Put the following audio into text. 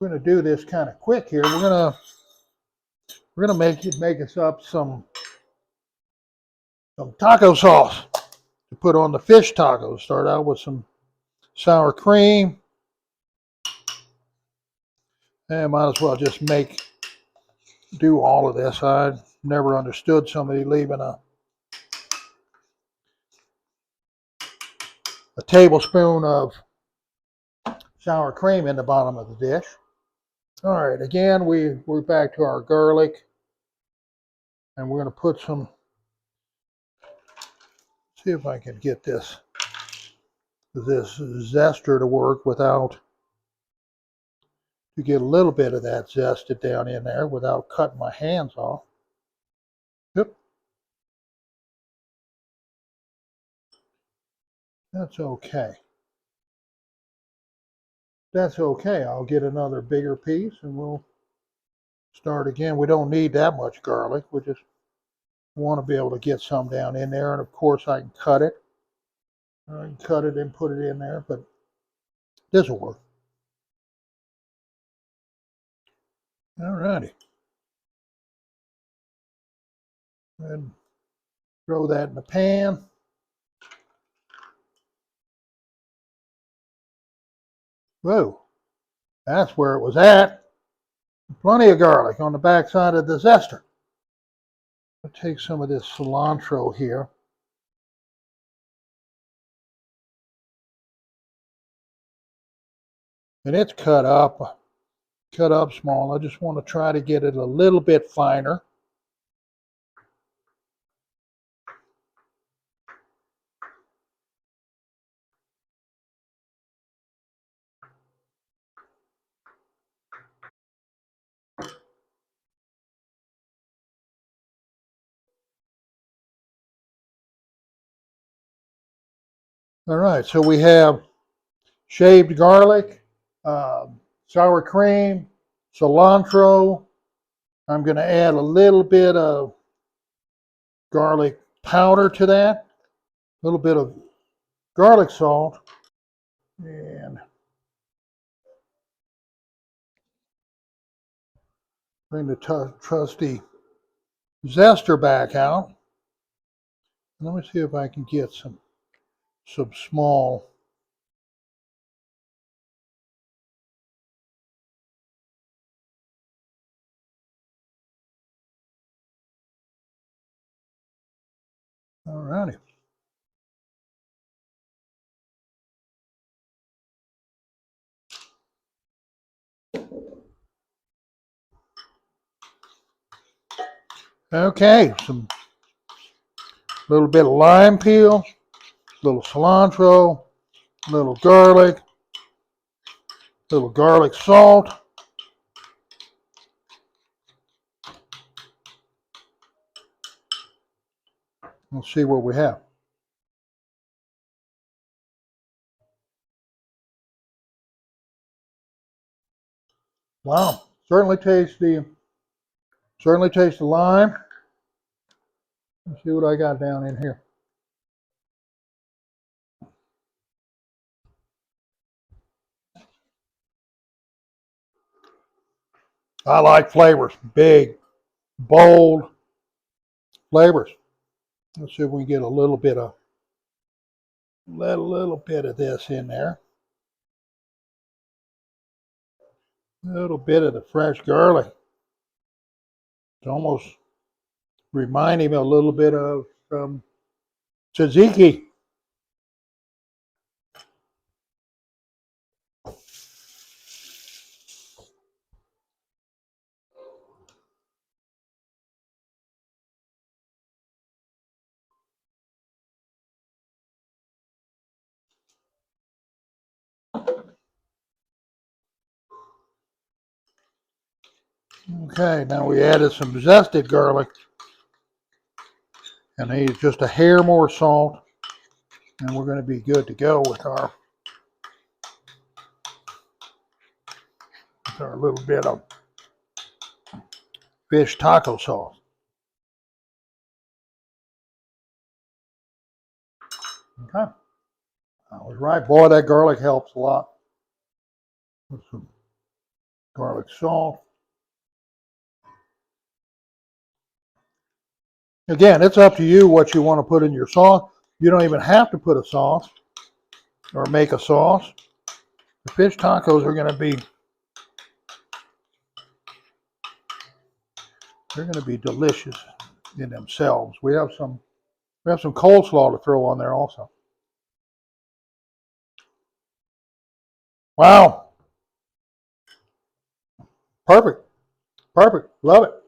We're going to do this kind of quick here. We're gonna make us up some taco sauce to put on the fish tacos. Start out with some sour cream, and might as well just do all of this. I never understood somebody leaving a tablespoon of sour cream in the bottom of the dish. All right, again, we're back to our garlic, and we're going to put some, see if I can get this zester to work without, to get a little bit of that zested down in there without cutting my hands off. Yep. That's okay. That's okay. I'll get another bigger piece and we'll start again. We don't need that much garlic. We just want to be able to get some down in there. And of course I can cut it. I can cut it and put it in there, but this will work. All righty. And throw that in the pan. Whoa, that's where it was at. Plenty of garlic on the back side of the zester. I'll take some of this cilantro here. And it's cut up small. I just want to try to get it a little bit finer. All right, so we have shaved garlic, sour cream, cilantro. I'm going to add a little bit of garlic powder to that, a little bit of garlic salt, and bring the trusty zester back out. Let me see if I can get some small. All righty. Okay, some little bit of lime peel, little cilantro, little garlic salt. Let's see what we have. Wow, certainly taste the lime. Let's see what I got down in here. I like flavors, big, bold flavors. Let's see if we can get a little bit of this in there. A little bit of the fresh garlic. It's almost reminding me a little bit of tzatziki. Okay, now we added some zested garlic, and need just a hair more salt, and we're going to be good to go with our little bit of fish taco sauce. Okay, I was right, boy. That garlic helps a lot. garlic salt. Again, it's up to you what you want to put in your sauce. You don't even have to put a sauce or make a sauce. The fish tacos are going to be, they're going to be delicious in themselves. We have some coleslaw to throw on there also. Wow. Perfect. Perfect. Love it.